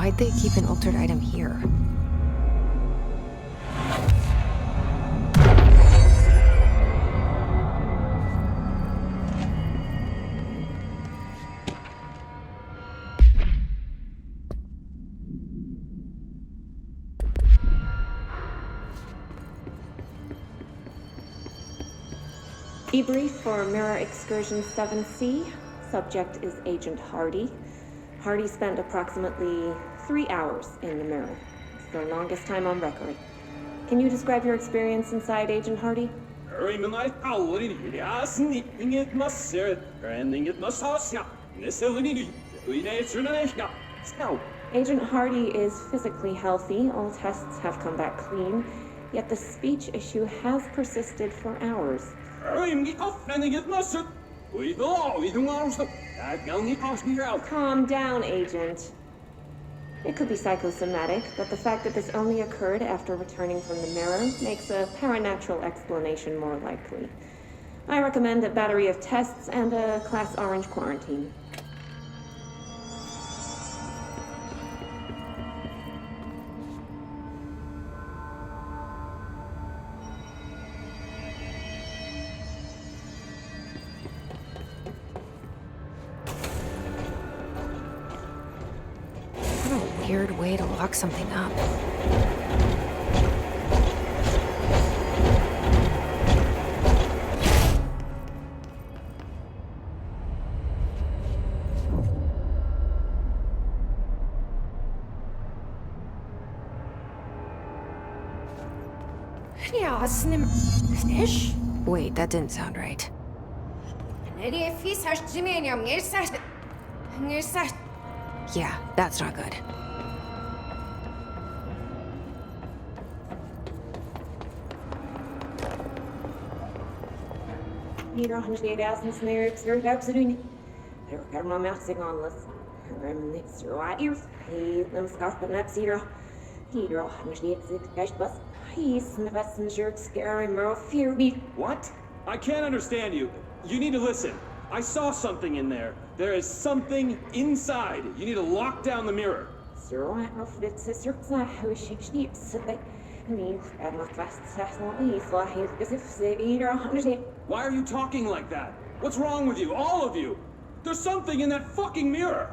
Why'd they keep an altered item here? Debrief for Mirror Excursion 7C. Subject is Agent Hardy. Hardy spent approximately 3 hours in the mirror. It's the longest time on record. Can you describe your experience inside, Agent Hardy? Agent Hardy is physically healthy. All tests have come back clean. Yet the speech issue has persisted for hours. Calm down, Agent. It could be psychosomatic, but the fact that this only occurred after returning from the mirror makes a paranatural explanation more likely. I recommend a battery of tests and a Class Orange quarantine. Weird way to lock something up. Wait, that didn't sound right. Yeah, that's not good. Hier nog niet eens meer exert absoluut. Er kan maar meer zeggen alles. En niks zo hier. Hij neemt scarpen net zero. Hier nog niet echt bus. He's the messenger scary more fear me. What? I can't understand you. You need to listen. I saw something in there. There is something inside. You need to lock down the mirror. So I know that sister who she sleeps. I mean, I'm not fast Why are you talking like that? What's wrong with you? All of you? There's something in that fucking mirror!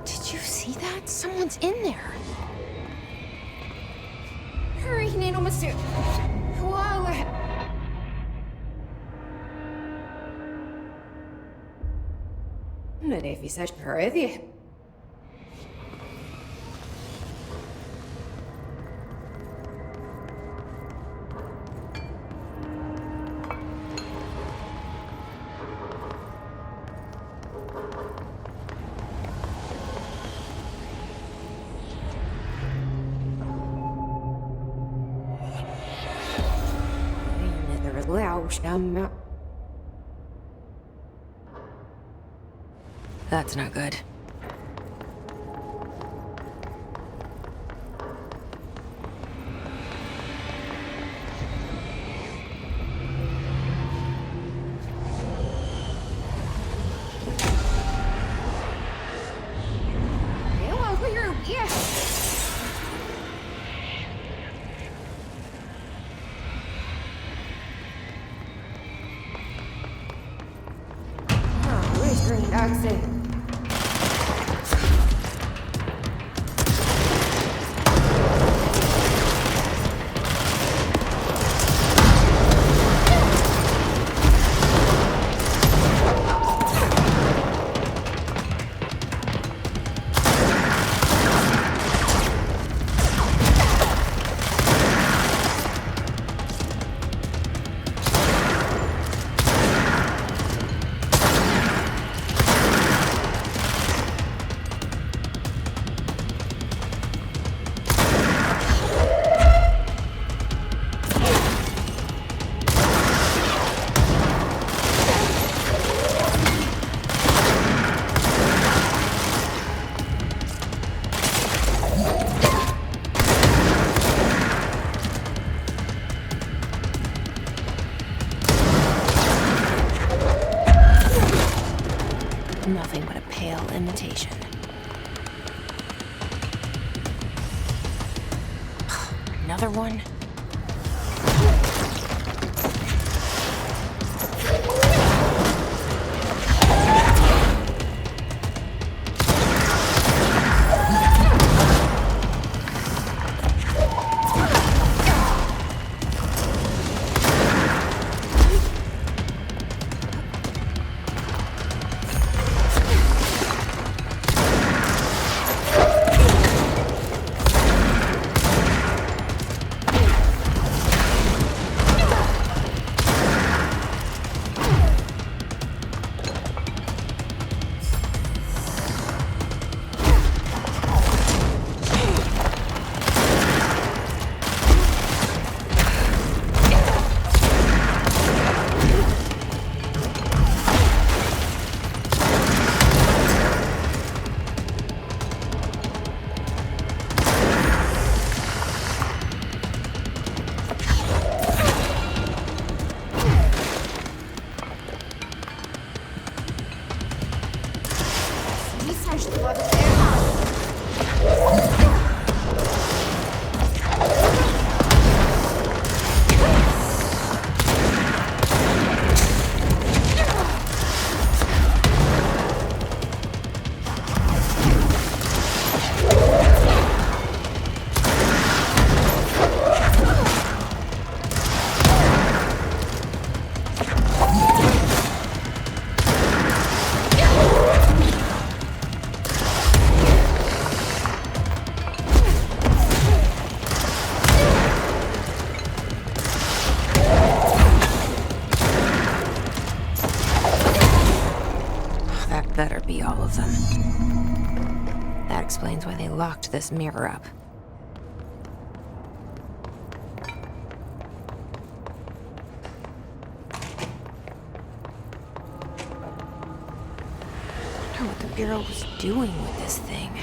Did you see that? Someone's in there. Hurry, Nano Monsieur. Whoa. Nee, wie sagt hurry? That's not good. Nothing but a pale imitation. Another one? Better be all of them. That explains why they locked this mirror up. I wonder what the Bureau was doing with this thing.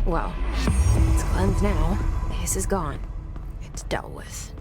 Well, it's cleansed now. The hiss is gone. It's dealt with.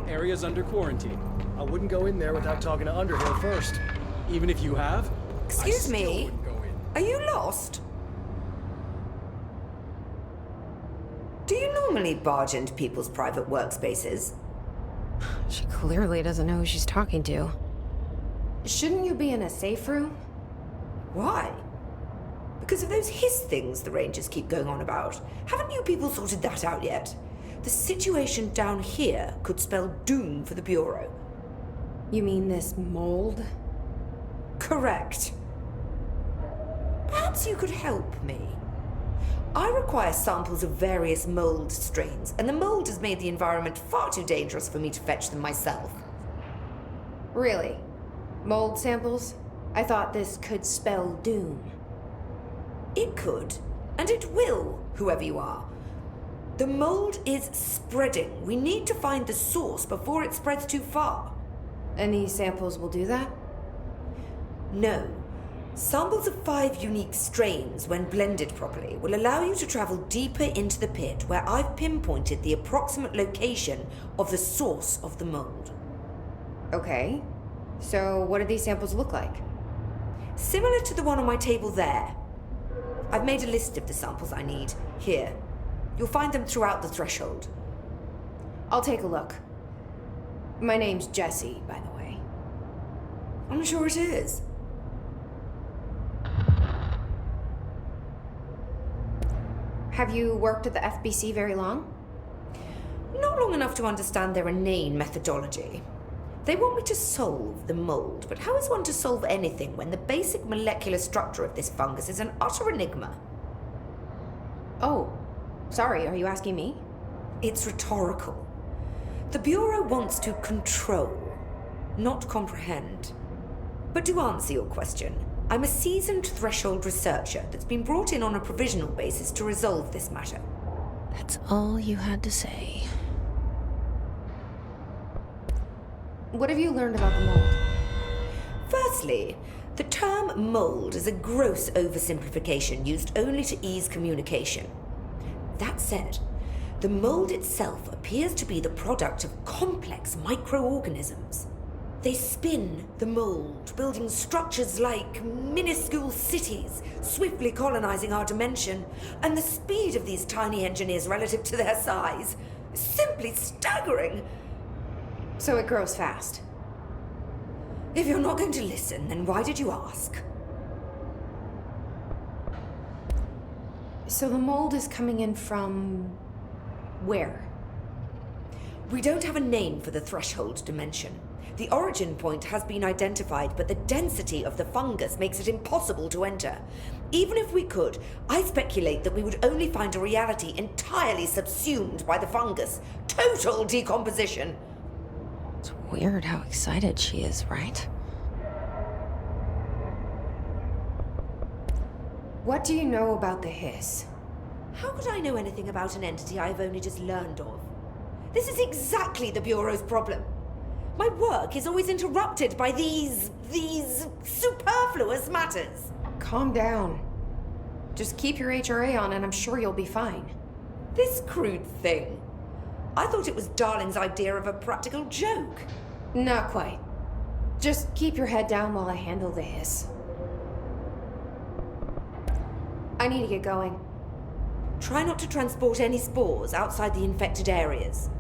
Area's under quarantine. I wouldn't go in there without talking to Underhill first. Even if you have, Excuse I me? still wouldn't go in. Are you lost? Do you normally barge into people's private workspaces? She clearly doesn't know who she's talking to. Shouldn't you be in a safe room? Why? Because of those hiss things the Rangers keep going on about. Haven't you people sorted that out yet? The situation down here could spell doom for the Bureau. You mean this mold? Correct. Perhaps you could help me. I require samples of various mold strains, and the mold has made the environment far too dangerous for me to fetch them myself. Really? Mold samples? I thought this could spell doom. It could, and it will, whoever you are. The mold is spreading. We need to find the source before it spreads too far. And these samples will do that? No. Samples of 5 unique strains, when blended properly, will allow you to travel deeper into the pit where I've pinpointed the approximate location of the source of the mold. Okay. So what do these samples look like? Similar to the one on my table there. I've made a list of the samples I need. Here. You'll find them throughout the threshold. I'll take a look. My name's Jessie, by the way. I'm sure it is. Have you worked at the FBC very long? Not long enough to understand their inane methodology. They want me to solve the mold, but how is one to solve anything when the basic molecular structure of this fungus is an utter enigma? Oh, sorry, are you asking me? It's rhetorical. The Bureau wants to control, not comprehend. But to answer your question, I'm a seasoned threshold researcher that's been brought in on a provisional basis to resolve this matter. That's all you had to say. What have you learned about the mold? Firstly, the term mold is a gross oversimplification used only to ease communication. That said, the mold itself appears to be the product of complex microorganisms. They spin the mold, building structures like minuscule cities, swiftly colonizing our dimension, and the speed of these tiny engineers relative to their size is simply staggering. So it grows fast. If you're not going to listen, then why did you ask? So the mold is coming in from where? We don't have a name for the threshold dimension. The origin point has been identified, but the density of the fungus makes it impossible to enter. Even if we could, I speculate that we would only find a reality entirely subsumed by the fungus. Total decomposition. It's weird how excited she is, right? What do you know about the hiss? How could I know anything about an entity I've only just learned of? This is exactly the Bureau's problem. My work is always interrupted by these superfluous matters. Calm down. Just keep your HRA on and I'm sure you'll be fine. This crude thing. I thought it was Darling's idea of a practical joke. Not quite. Just keep your head down while I handle the hiss. I need to get going. Try not to transport any spores outside the infected areas.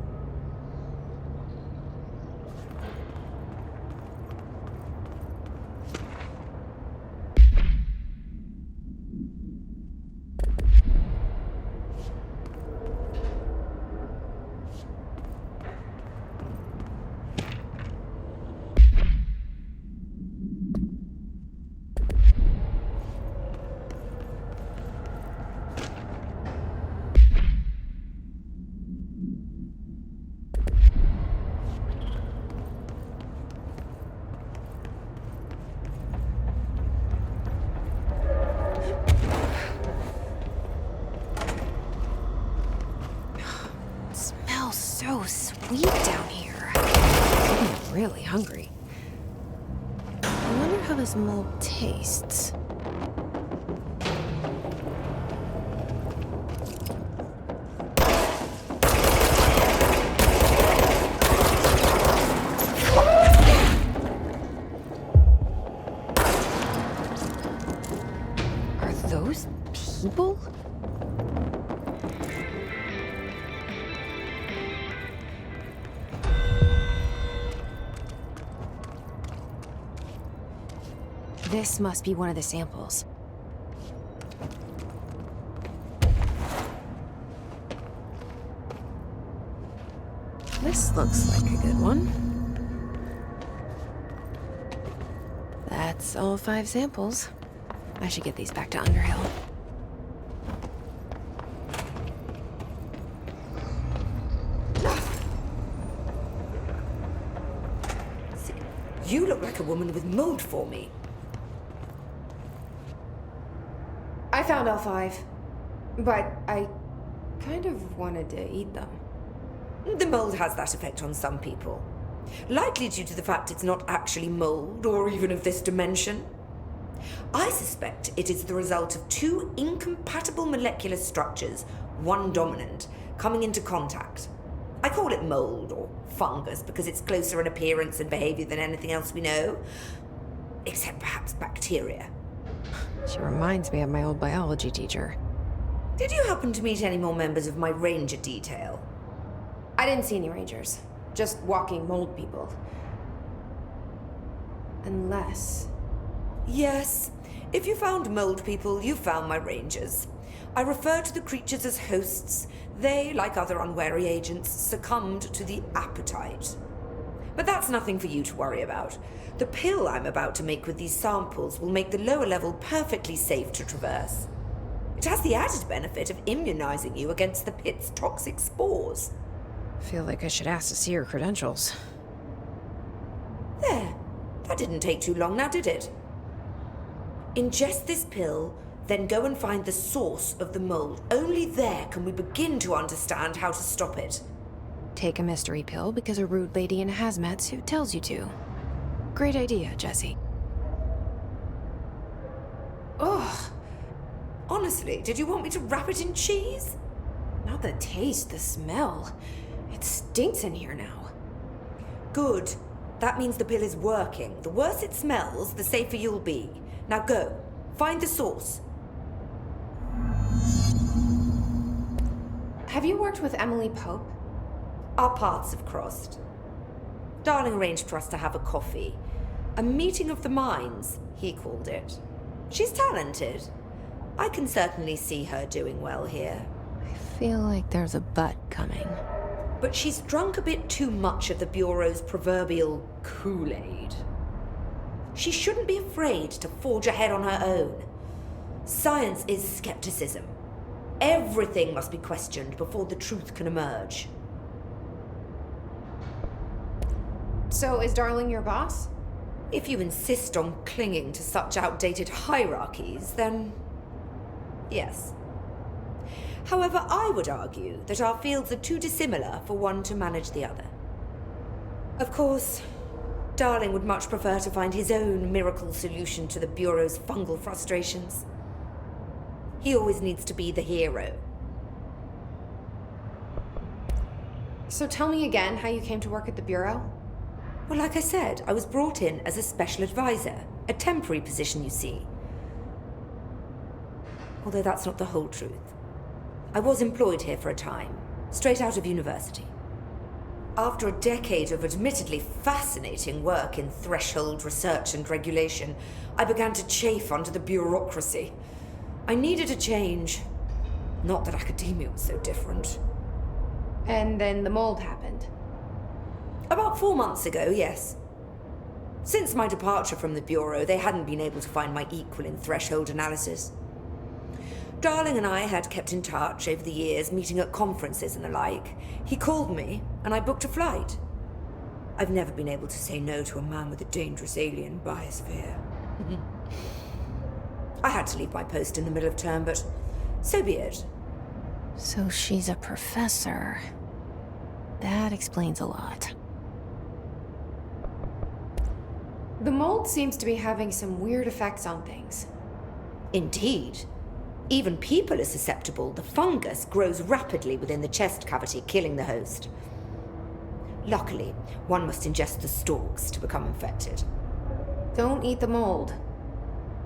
So sweet down here. I'm really hungry. I wonder how this mold tastes. Are those people? This must be one of the samples. This looks like a good one. That's all 5 samples. I should get these back to Underhill. You look like a woman with mold for me. I found all 5. But I kind of wanted to eat them. The mold has that effect on some people. Likely due to the fact it's not actually mold, or even of this dimension. I suspect it is the result of 2 incompatible molecular structures, one dominant, coming into contact. I call it mold, or fungus, because it's closer in appearance and behavior than anything else we know. Except perhaps bacteria. She reminds me of my old biology teacher. Did you happen to meet any more members of my ranger detail? I didn't see any rangers. Just walking mold people. Unless... Yes. If you found mold people, you found my rangers. I refer to the creatures as hosts. They, like other unwary agents, succumbed to the appetite. But that's nothing for you to worry about. The pill I'm about to make with these samples will make the lower level perfectly safe to traverse. It has the added benefit of immunizing you against the pit's toxic spores. Feel like I should ask to see her credentials. There. That didn't take too long now, did it? Ingest this pill, then go and find the source of the mold. Only there can we begin to understand how to stop it. Take a mystery pill because a rude lady in a hazmat suit tells you to. Great idea, Jessie. Ugh. Honestly, did you want me to wrap it in cheese? Not the taste, the smell. It stinks in here now. Good. That means the pill is working. The worse it smells, the safer you'll be. Now go. Find the source. Have you worked with Emily Pope? Our paths have crossed. Darling arranged for us to have a coffee. A meeting of the minds, he called it. She's talented. I can certainly see her doing well here. I feel like there's a but coming. But she's drunk a bit too much of the Bureau's proverbial Kool-Aid. She shouldn't be afraid to forge ahead on her own. Science is skepticism. Everything must be questioned before the truth can emerge. So is Darling your boss? If you insist on clinging to such outdated hierarchies, then yes. However, I would argue that our fields are too dissimilar for one to manage the other. Of course, Darling would much prefer to find his own miracle solution to the Bureau's fungal frustrations. He always needs to be the hero. So tell me again how you came to work at the Bureau? Well, like I said, I was brought in as a special advisor. A temporary position, you see. Although that's not the whole truth. I was employed here for a time, straight out of university. After a decade of admittedly fascinating work in threshold research and regulation, I began to chafe under the bureaucracy. I needed a change. Not that academia was so different. And then the mold happened. About 4 months ago, yes. Since my departure from the Bureau, they hadn't been able to find my equal in threshold analysis. Darling and I had kept in touch over the years, meeting at conferences and the like. He called me, and I booked a flight. I've never been able to say no to a man with a dangerous alien biosphere. I had to leave my post in the middle of term, but so be it. So she's a professor. That explains a lot. The mold seems to be having some weird effects on things. Indeed. Even people are susceptible. The fungus grows rapidly within the chest cavity, killing the host. Luckily, one must ingest the stalks to become infected. Don't eat the mold.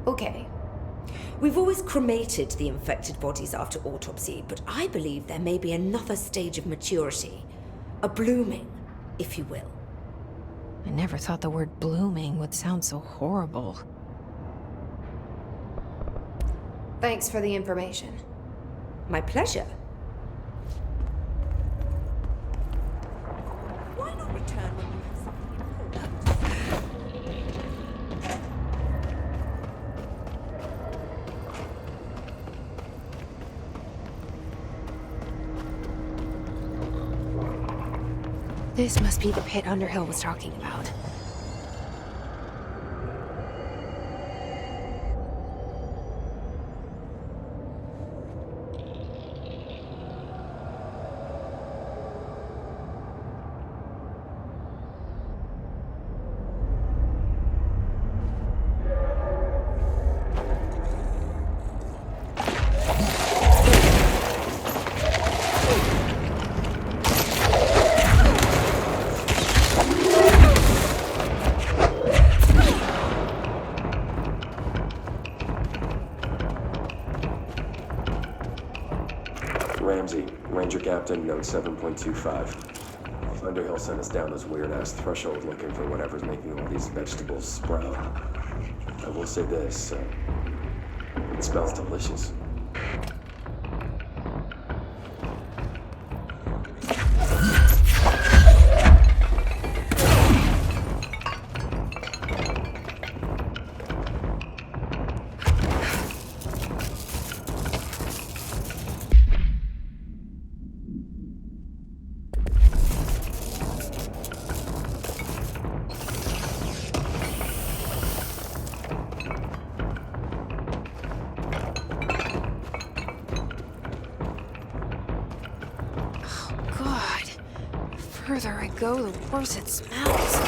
Okay. We've always cremated the infected bodies after autopsy, but I believe there may be another stage of maturity. A blooming, if you will. I never thought the word blooming would sound so horrible. Thanks for the information. My pleasure. Why not return when you have something important? This must be the pit Underhill was talking about. Ramsey, Ranger Captain, note 7.25. Underhill sent us down this weird-ass threshold looking for whatever's making all these vegetables sprout. I will say this, it smells delicious. The further I go, the worse it smells.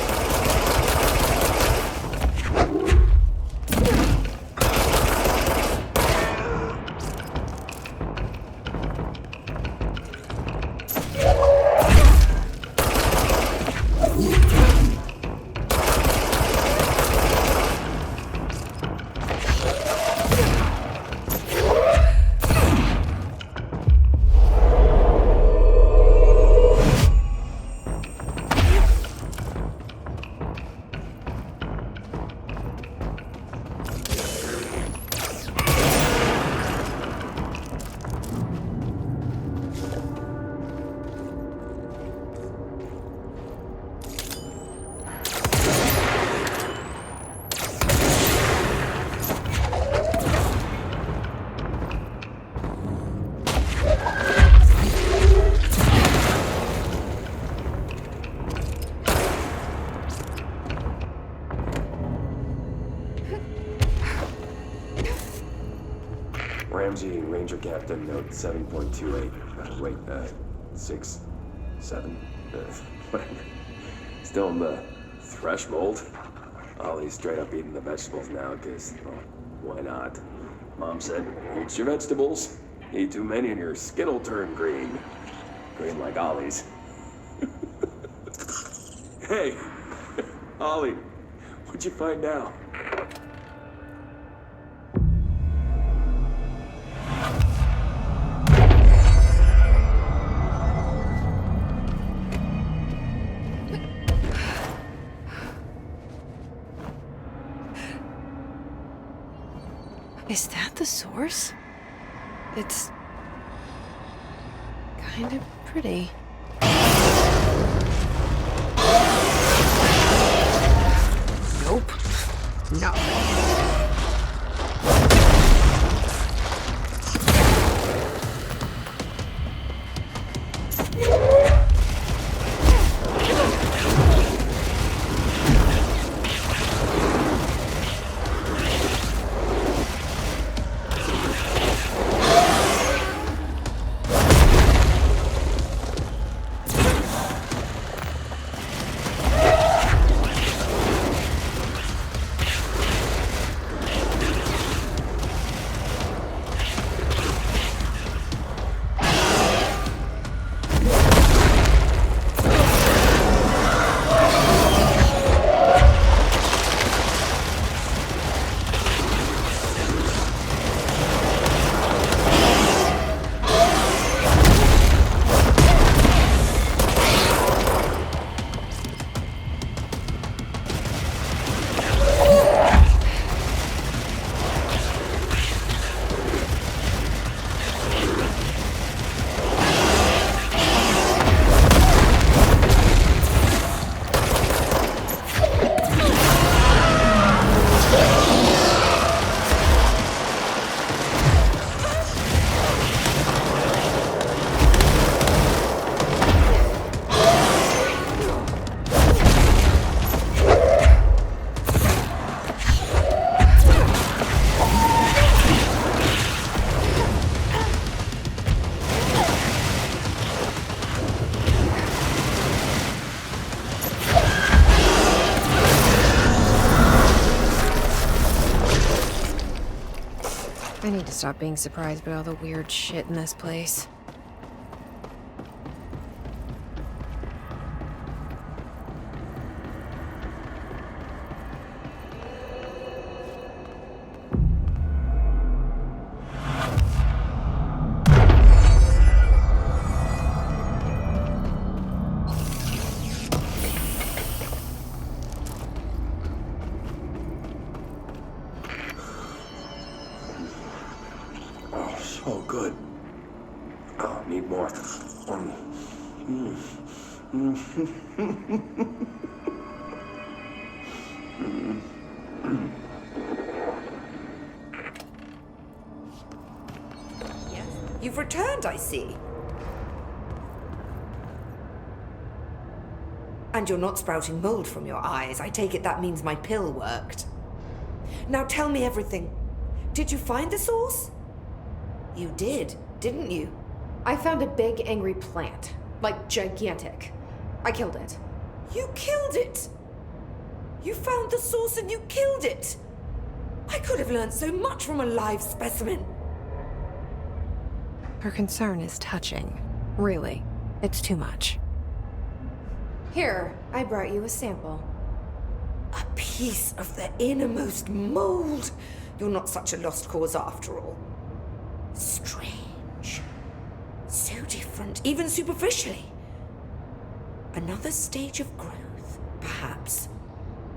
Ramsey, Ranger Captain, note 7.28. Wait, 6, 7, whatever. Still in the threshold. Ollie's straight up eating the vegetables now, because, well, why not? Mom said, eat your vegetables. Eat too many and your skin will turn green. Green like Ollie's. Hey, Ollie, what'd you find now? Is that the source? It's kind of pretty. Nope. No. I need to stop being surprised by all the weird shit in this place. Oh, good. Oh, need more. You've returned, I see. And you're not sprouting mold from your eyes. I take it that means my pill worked. Now tell me everything. Did you find the source? You did, didn't you? I found a big angry plant. Like, gigantic. I killed it. You killed it! You found the source and you killed it! I could have learned so much from a live specimen. Her concern is touching. Really, it's too much. Here, I brought you a sample. A piece of the innermost mold. You're not such a lost cause after all. Strange. So different, even superficially. Another stage of growth, perhaps.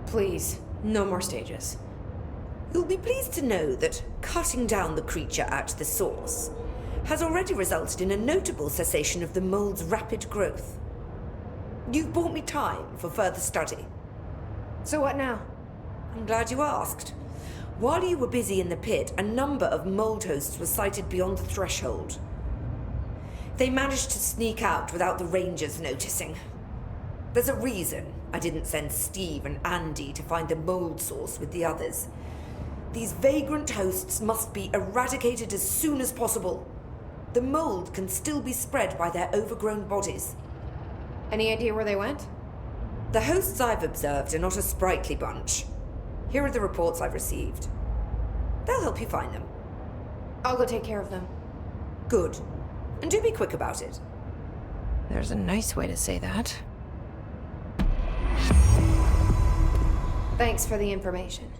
Please, no more stages. You'll be pleased to know that cutting down the creature at the source has already resulted in a notable cessation of the mold's rapid growth. You've bought me time for further study. So what now? I'm glad you asked. While you were busy in the pit, a number of mold hosts were sighted beyond the threshold. They managed to sneak out without the rangers noticing. There's a reason I didn't send Steve and Andy to find the mold source with the others. These vagrant hosts must be eradicated as soon as possible. The mold can still be spread by their overgrown bodies. Any idea where they went? The hosts I've observed are not a sprightly bunch. Here are the reports I've received. They'll help you find them. I'll go take care of them. Good. And do be quick about it. There's a nice way to say that. Thanks for the information.